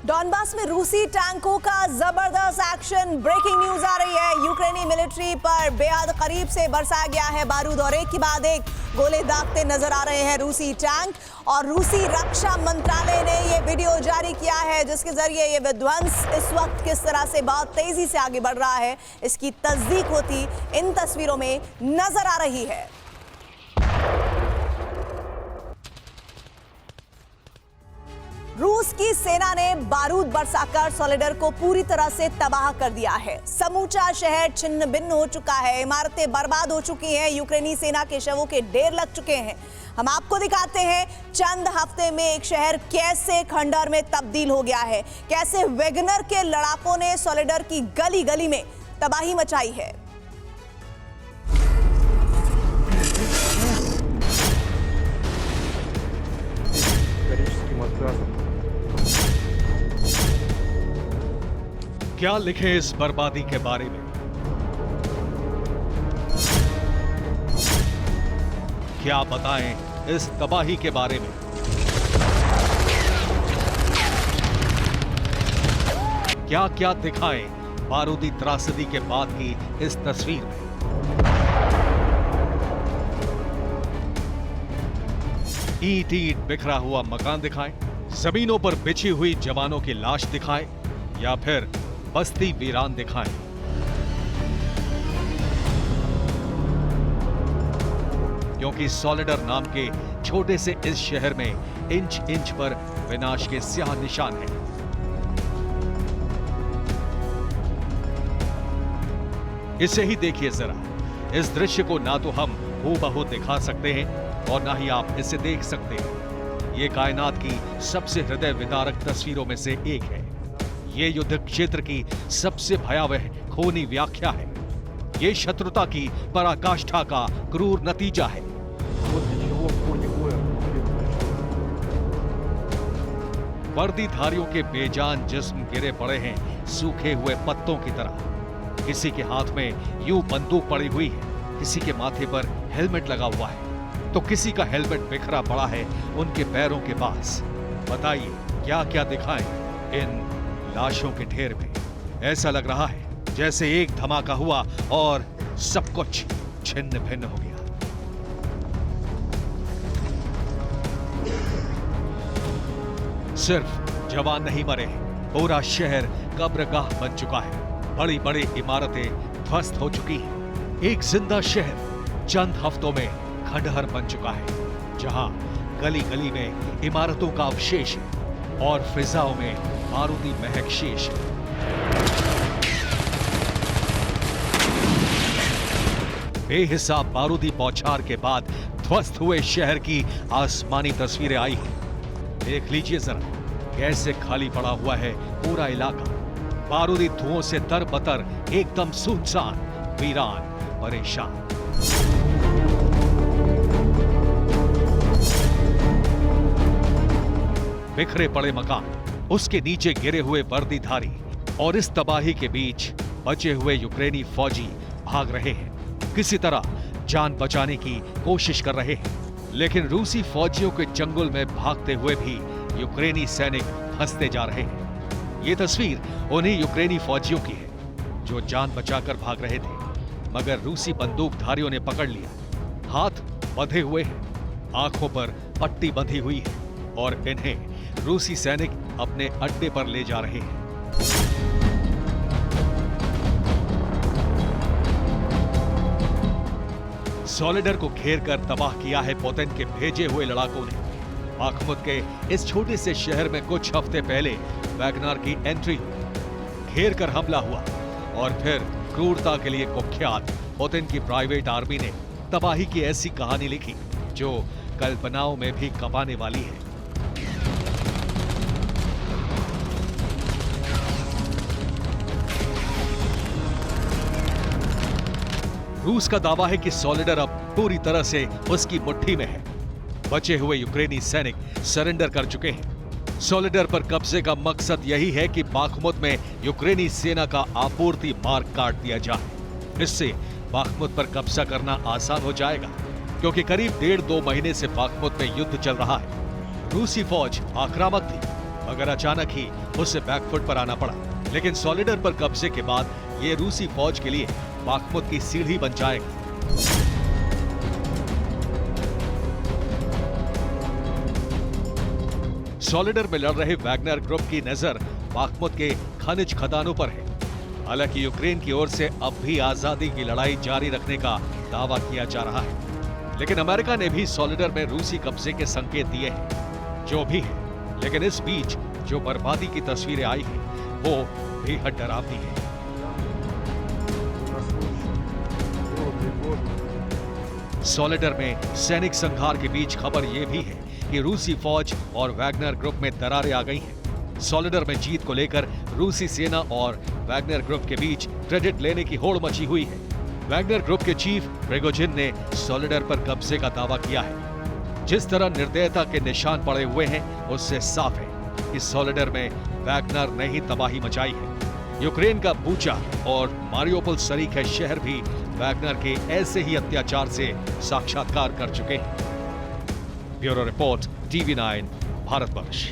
Donbas में रूसी टैंकों का जबरदस्त एक्शन। ब्रेकिंग न्यूज आ रही है। यूक्रेनी मिलिट्री पर बेहद करीब से बरसाया गया है बारूद और एक के बाद एक गोले दागते नजर आ रहे हैं रूसी टैंक। और रूसी रक्षा मंत्रालय ने यह वीडियो जारी किया है जिसके जरिए यह विध्वंस इस वक्त किस तरह से बहुत तेजी से आगे बढ़ रहा है इसकी तस्दीक होती इन तस्वीरों में नजर आ रही है। रूस की सेना ने बारूद बरसाकर सोलेडर को पूरी तरह से तबाह कर दिया है। समूचा शहर छिन्न भिन्न हो चुका है, इमारतें बर्बाद हो चुकी हैं, यूक्रेनी सेना के शवों के ढेर लग चुके हैं। हम आपको दिखाते हैं चंद हफ्ते में एक शहर कैसे खंडहर में तब्दील हो गया है, कैसे वैगनर के लड़ाकों ने सोलेडर की गली गली में तबाही मचाई है। क्या लिखे इस बर्बादी के बारे में? क्या बताएं इस तबाही के बारे में? क्या क्या दिखाएं बारूदी त्रासदी के बाद की इस तस्वीर में? ईंट ईंट बिखरा हुआ मकान दिखाएं, जमीनों पर बिछी हुई जवानों की लाश दिखाएं, या फिर बस्ती वीरान दिखाएं। क्योंकि सोलेडर नाम के छोटे से इस शहर में इंच इंच पर विनाश के स्याह निशान हैं। इसे ही देखिए जरा। इस दृश्य को ना तो हम हूबहू दिखा सकते हैं और ना ही आप इसे देख सकते हैं। ये कायनात की सबसे हृदय विदारक तस्वीरों में से एक है। ये युद्ध क्षेत्र की सबसे भयावह खूनी व्याख्या है। ये शत्रुता की पराकाष्ठा का क्रूर नतीजा है। वर्दीधारियों के बेजान जिस्म गिरे पड़े हैं सूखे हुए पत्तों की तरह। किसी के हाथ में यूं बंदूक पड़ी हुई है, किसी के माथे पर हेलमेट लगा हुआ है, तो किसी का हेलमेट बिखरा पड़ा है उनके पैरों के पास। बताइए क्या क्या दिखाएं इन लाशों के ढेर में? ऐसा लग रहा है जैसे एक धमाका हुआ और सब कुछ छिन्न भिन्न हो गया। सिर्फ जवान नहीं मरे, पूरा शहर कब्रगाह बन चुका है। बड़ी बड़ी इमारतें ध्वस्त हो चुकी हैं। एक जिंदा शहर चंद हफ्तों में खंडहर बन चुका है, जहां गली गली में इमारतों का अवशेष है और फिजाओं में बारूदी महक शेष है। बेहिसाब बारूदी बौछार के बाद ध्वस्त हुए शहर की आसमानी तस्वीरें आई हैं। देख लीजिए जरा कैसे खाली पड़ा हुआ है पूरा इलाका। बारूदी धुओं से तरबतर एकदम सुनसान, वीरान, परेशान। बिखरे पड़े मकान, उसके नीचे गिरे हुए वर्दीधारी, और इस तबाही के बीच बचे हुए यूक्रेनी फौजी भाग रहे हैं, किसी तरह जान बचाने की कोशिश कर रहे हैं। लेकिन रूसी फौजियों के चंगुल में भागते हुए भी यूक्रेनी सैनिक फंसते जा रहे हैं। ये तस्वीर उन्हीं यूक्रेनी फौजियों की है जो जान बचाकर भाग रहे थे, मगर रूसी बंदूकधारियों ने पकड़ लिया। हाथ बंधे हुए हैं, आंखों पर पट्टी बंधी हुई है और इन्हें रूसी सैनिक अपने अड्डे पर ले जा रहे हैं। सोलेडर को घेरकर तबाह किया है पुतिन के भेजे हुए लड़ाकों ने। बाखमुत के इस छोटे से शहर में कुछ हफ्ते पहले वैगनर की एंट्री हुई, घेरकर हमला हुआ और फिर क्रूरता के लिए कुख्यात पुतिन की प्राइवेट आर्मी ने तबाही की ऐसी कहानी लिखी जो कल्पनाओं में भी कमाने वाली है। रूस का दावा है कि सोलेडर अब पूरी तरह से उसकी मुट्ठी में है। बचे हुए यूक्रेनी सैनिक सरेंडर कर चुके हैं। सोलेडर पर कब्जे का मकसद यही है कि बाखमुत में यूक्रेनी सेना का आपूर्ति मार्ग काट दिया जाए। इससे बाखमुत पर कब्जा करना आसान हो जाएगा, क्योंकि करीब 1.5-2 महीने से बाखमुत में युद्ध चल रहा है। रूसी फौज आक्रामक थी, मगर अचानक ही उसे बैकफुट पर आना पड़ा। लेकिन सॉलिडर पर कब्जे के बाद ये रूसी फौज के लिए बाखमुत की सीढ़ी बन जाएगा। सॉलिडर में लड़ रहे वैगनर ग्रुप की नजर बाखमुत के खनिज खदानों पर है। हालांकि यूक्रेन की ओर से अब भी आजादी की लड़ाई जारी रखने का दावा किया जा रहा है, लेकिन अमेरिका ने भी सॉलिडर में रूसी कब्जे के संकेत दिए हैं। जो भी है, लेकिन इस बीच जो बर्बादी की तस्वीरें आई हैं, वो बेहद डरावनी है। सॉलिडर में सैनिक संघार के बीच खबर यह भी है कि रूसी फौज और वैगनर ग्रुप में दरारें आ गई हैं। सॉलिडर में जीत को लेकर रूसी सेना और वैगनर ग्रुप के बीच क्रेडिट लेने की होड़ मची हुई है। वैगनर ग्रुप के चीफ प्रिगोजिन ने सॉलिडर पर कब्जे का दावा किया है। जिस तरह निर्दयता के निशान पड़े हुए हैं, उससे साफ है कि सॉलिडर में वैगनर ने ही तबाही मचाई है। यूक्रेन का बूचा और मारियोपोल सरीखे शहर भी वैगनर के ऐसे ही अत्याचार से साक्षात्कार कर चुके हैं। Bureau report, TV9, Bharatvarsh.